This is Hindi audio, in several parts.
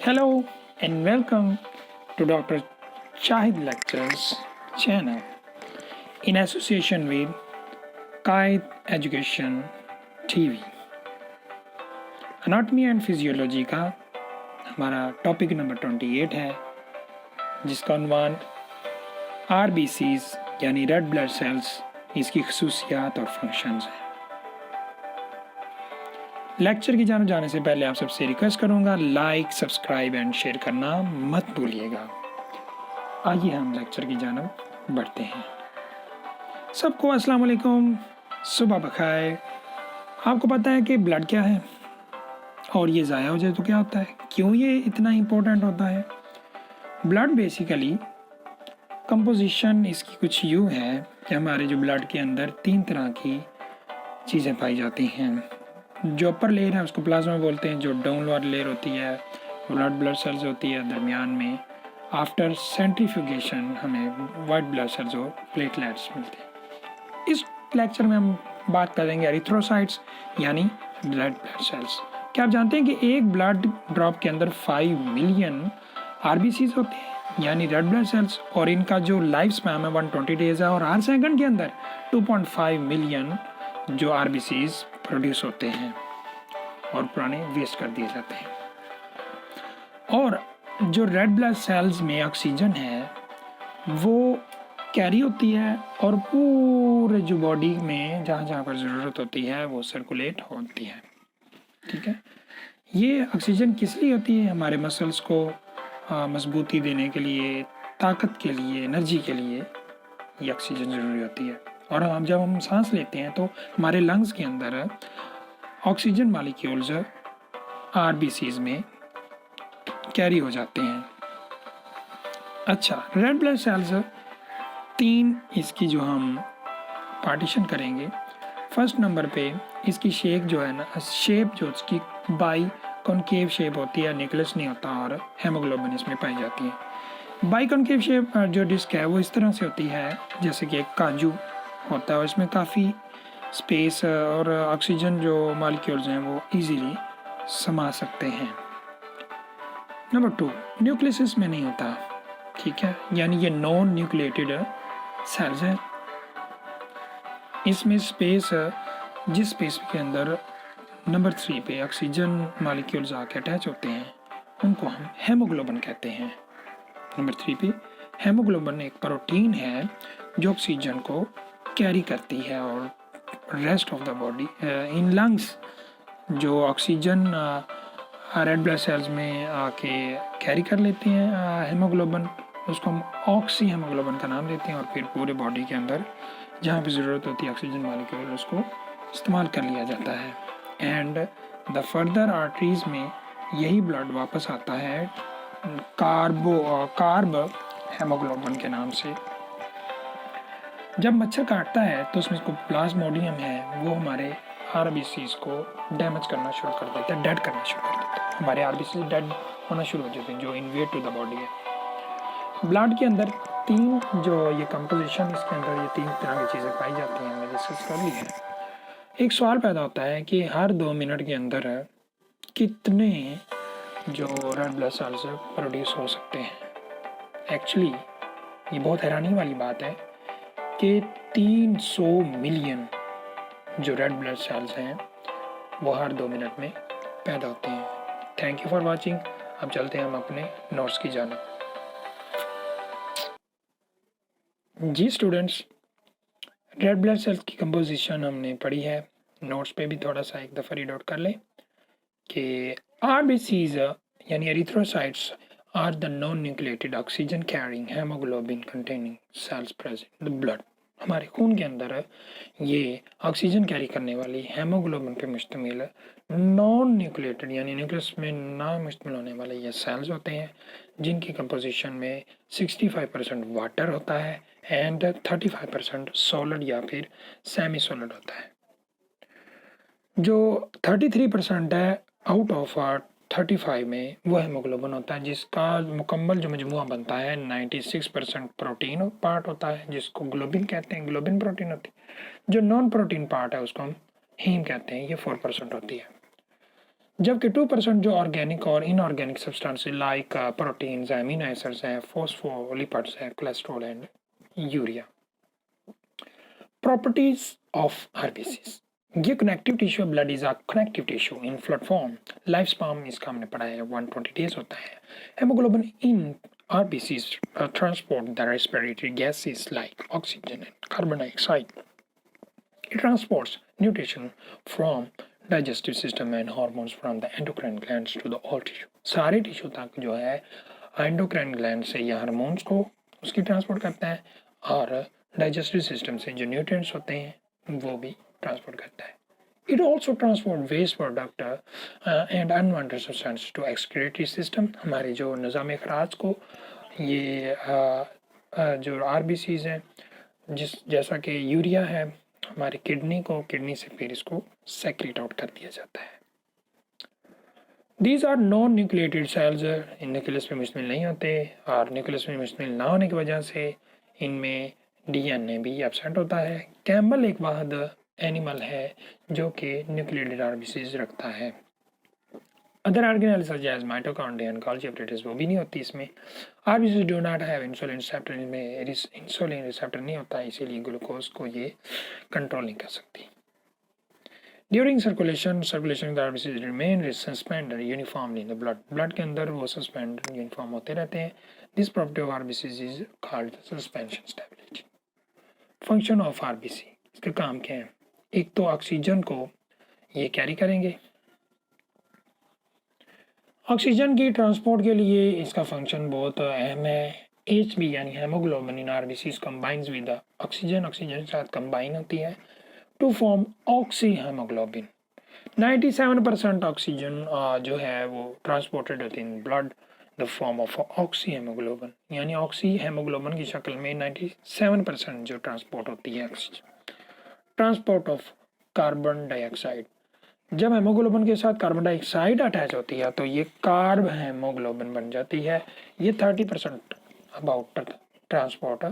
Hello and welcome to Dr. Shahid Lectures channel in association with Kaid Education TV. Anatomy and Physiology का हमारा टॉपिक नंबर 28 है, जिसका उन्वान RBCs यानी रेड ब्लड सेल्स, इसकी खसूसियात और फंक्शंस है। लेक्चर की जानब जाने से पहले आप सबसे रिक्वेस्ट करूंगा, लाइक, सब्सक्राइब एंड शेयर करना मत भूलिएगा। आइए हम लेक्चर की जानब बढ़ते हैं। सबको अस्सलाम वालेकुम, सुबह बखैर। आपको पता है कि ब्लड क्या है और ये ज़ाया हो जाए तो क्या होता है, क्यों ये इतना इम्पोर्टेंट होता है? ब्लड बेसिकली कंपोजिशन इसकी कुछ यूँ है कि हमारे जो ब्लड के अंदर 3 तरह की चीज़ें पाई जाती हैं। जो अपर लेयर है उसको प्लाज्मा बोलते हैं, जो डाउन वाली लेयर होती है रेड ब्लड सेल्स होती है, दरमियान में आफ्टर सेंट्रीफ्यूगेशन हमें वाइट ब्लड सेल्स और प्लेटलेट्स मिलते हैं। इस लेक्चर में हम बात करेंगे एरिथ्रोसाइट्स यानी रेड ब्लड सेल्स। क्या आप जानते हैं कि एक ब्लड ड्रॉप के अंदर 5 मिलियन RBCs होते हैं यानी रेड ब्लड सेल्स, और इनका जो लाइफ स्पैन है 120 डेज है, और हर सेकंड के अंदर 2.5 मिलियन जो RBCs प्रोड्यूस होते हैं और पुराने वेस्ट कर दिए जाते हैं। और जो रेड ब्लड सेल्स में ऑक्सीजन है वो कैरी होती है और पूरे जो बॉडी में जहाँ जहाँ पर ज़रूरत होती है वो सर्कुलेट होती है। ठीक है, ये ऑक्सीजन किस लिए होती है? हमारे मसल्स को मजबूती देने के लिए, ताकत के लिए, एनर्जी के लिए ये ऑक्सीजन ज़रूरी होती है। और जब हम सांस लेते हैं तो हमारे लंग्स के अंदर ऑक्सीजन मॉलिक्यूल्स RBCs में कैरी हो जाते हैं। अच्छा, रेड ब्लड सेल्स 3 इसकी जो हम पार्टीशन करेंगे। फर्स्ट नंबर पे इसकी शेप जो है ना, शेप जो इसकी बाई कॉनकेव शेप होती है, न्यूक्लियस नहीं होता, और हेमोग्लोबिन इसमें पाई जाती है। बाई कॉनकेव शेप जो डिस्क है वो इस तरह से होती है जैसे कि एक काजू होता है, और इसमें काफ़ी स्पेस और ऑक्सीजन जो मॉलिक्यूल्स हैं वो इजीली समा सकते हैं। नंबर 2, न्यूक्लियस इसमें नहीं होता। ठीक है, यानी ये नॉन न्यूक्लिएटेड सेल्स है। इसमें स्पेस, जिस स्पेस के अंदर नंबर 3 पे ऑक्सीजन मॉलिक्यूल्स आके अटैच होते हैं उनको हम हेमोग्लोबिन कहते हैं। नंबर 3 पे हेमोग्लोबिन एक प्रोटीन है जो ऑक्सीजन को कैरी करती है, और rest of the body in lungs जो ऑक्सीजन रेड ब्लड सेल्स में आके कैरी कर लेते हैं हेमोग्लोबिन, उसको हम ऑक्सी हेमोग्लोबिन का नाम देते हैं, और फिर पूरे बॉडी के अंदर जहाँ पे ज़रूरत होती है ऑक्सीजन मॉलिक्यूल उसको इस्तेमाल कर लिया जाता है। एंड द फर्दर आर्टरीज में यही ब्लड वापस आता है कार्ब हेमोग्लोबिन के नाम से। जब मच्छर काटता है तो उसमें इसको प्लाज्मोडियम है वो हमारे RBCs को डैमेज करना शुरू कर देता है, डेड करना शुरू कर देता है। हमारे RBCs डेड होना शुरू हो जाते हैं जो इन्वेड टू द बॉडी है। ब्लड के अंदर 3 जो ये कंपोजिशन, इसके अंदर ये 3 तरह की चीज़ें पाई जाती हैं, हमने डिस्कस कर ली है। एक सवाल पैदा होता है कि हर 2 मिनट के अंदर कितने जो रेड ब्लड सेल्स प्रोड्यूस हो सकते हैं। एक्चुअली ये बहुत हैरानी वाली बात है कि 300 मिलियन जो रेड ब्लड सेल्स हैं वो हर 2 मिनट में पैदा होते हैं। Thank you for watching. अब चलते हैं हम अपने नोट्स की जानिब। जी स्टूडेंट्स, रेड ब्लड सेल्स की कंपोजिशन हमने पढ़ी है। नोट्स पे भी थोड़ा सा एक दफ़ा रीड आउट कर लें कि RBCs यानी erythrocytes are the non-nucleated oxygen carrying hemoglobin containing cells present in the blood। हमारे खून के अंदर ये ऑक्सीजन कैरी करने वाली हेमोग्लोबिन पे मुश्तमिल नॉन न्यूक्लिएटेड यानी न्यूक्लियस में ना मुश्तमिल होने वाले ये सेल्स होते हैं, जिनकी कंपोजिशन में 65% वाटर होता है एंड 35% सॉलिड या फिर सेमी सॉलिड होता है। जो 33% है आउट ऑफ 35 में वो हेमोग्लोबिन होता है, जिसका मुकम्मल जो मजमुआ बनता है 96% प्रोटीन पार्ट होता है जिसको ग्लोबिन कहते हैं, ग्लोबिन प्रोटीन होती है। जो नॉन प्रोटीन पार्ट है उसको हम हीम कहते हैं, ये 4% होती है। जबकि 2% जो ऑर्गेनिक और inorganic substance like proteins, amino acids हैं, फॉस्फोलिपिड्स हैं, cholesterol and urea. Properties of RBCs, ये connective tissue, blood is a connective tissue in fluid form. Life span इसका हमने पढ़ा है 120 डेज होता है। Haemoglobin in RBCs transport the respiratory gases like oxygen and carbon dioxide. It transports nutrition from digestive system and hormones from the endocrine glands to the all tissue. सारे टिश्यू तक जो है एंडोक्राइन ग्लैंड से ये हार्मोन्स को उसकी ट्रांसपोर्ट करता है और डाइजेस्टिव सिस्टम से जो न्यूट्रिएंट्स होते हैं वो भी ट्रांसपोर्ट करता है। It also transport waste product and unwanted substance to excretory system। हमारे जो निज़ाम खराज को ये जो RBCs हैं, जैसा कि यूरिया है, हमारी किडनी से फिर इसको सेक्रेट आउट कर दिया जाता है। These are non nucleated cells, nucleus में मुश्तमिल नहीं होते और न्यूक्लियस में मुश्तमिल ना होने की वजह से इनमें DNA भी एब्सेंट होता है। कैमल एक वाहिद एनिमल है जो कि न्यूक्लिएटेड RBCs रखता है। Other organelles such as mitochondria and Golgi apparatus वो भी नहीं होती इसमें। RBCs do not have insulin receptor, इनमें इंसुलिन रिसेप्टर नहीं होता, इसीलिए ग्लूकोज को ये कंट्रोल नहीं कर सकती। During circulation the RBCs remain suspended uniformly in the blood, blood के अंदर वो सस्पेंडेड यूनिफॉर्म होते रहते हैं। This property of RBCs is called suspension stability. Function of RBC, इसके काम क्या है? एक तो ऑक्सीजन को ये कैरी करेंगे, ऑक्सीजन की ट्रांसपोर्ट के लिए इसका फंक्शन बहुत अहम है। HB यानी haemoglobin in RBCs combines with oxygen के साथ कंबाइन होती है to form oxy haemoglobin. 97% oxygen जो है वो ट्रांसपोर्टेड होती है in blood the form of oxy haemoglobin, यानी ऑक्सी हेमोग्लोबिन की शक्ल में 97% जो ट्रांसपोर्ट होती है oxygen. Transport of carbon dioxide, जब हेमोग्लोबिन के साथ कार्बन डाइऑक्साइड अटैच होती है तो ये कार्ब हेमोग्लोबिन बन जाती है। ये 30% अबाउट ट्रांसपोर्ट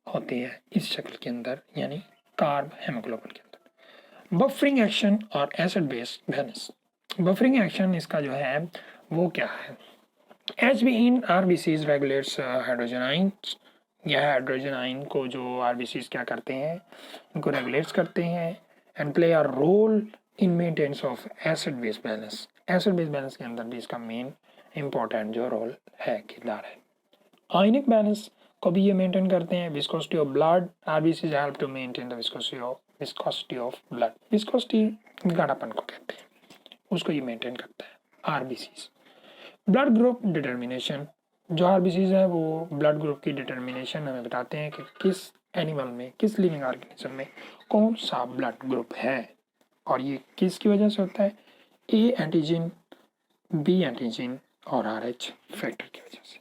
होती है इस शक्ल के अंदर, यानी कार्ब हेमोग्लोबिन के अंदर। बफरिंग एक्शन और acid base balance, buffering action इसका जो है वो क्या है? HB इन RBCs रेगुलेट्स हाइड्रोजन आयंस, यह हाइड्रोजन आयन को जो RBCs क्या करते हैं, इनको रेगुलेट्स करते हैं and play a role in maintenance of acid base balance. Acid base balance के अंदर भी इसका मेन इंपॉर्टेंट जो रोल है, किरदार है। आयनिक बैलेंस को भी ये मेंटेन करते हैं। Viscosity of blood, RBCs help to maintain the viscosity of blood. Viscosity गाढ़ापन को कहते हैं, उसको ये मेंटेन करता है RBCs। ब्लड ग्रुप डिटर्मिनेशन, जो RBCs है वो ब्लड ग्रुप की डिटर्मिनेशन हमें बताते हैं कि किस एनिमल में, किस लिविंग ऑर्गेनिज्म में कौन सा ब्लड ग्रुप है, और ये किसकी वजह से होता है? A एंटीजन, B एंटीजन और RH फैक्टर की वजह से।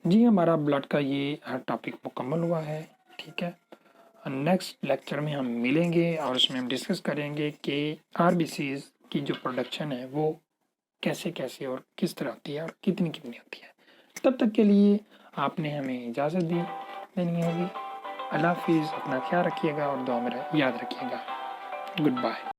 जी, हमारा ब्लड का ये हर टॉपिक मुकम्मल हुआ है, ठीक है। नेक्स्ट लेक्चर में हम मिलेंगे और उसमें हम डिस्कस करेंगे कि RBCs की जो प्रोडक्शन है वो कैसे कैसे और किस तरह होती है और कितनी कितनी होती है। तब तक के लिए आपने हमें इजाज़त देनी होगी। अल्लाह हाफिज़, अपना ख्याल रखिएगा और दुआ में याद रखिएगा। Goodbye.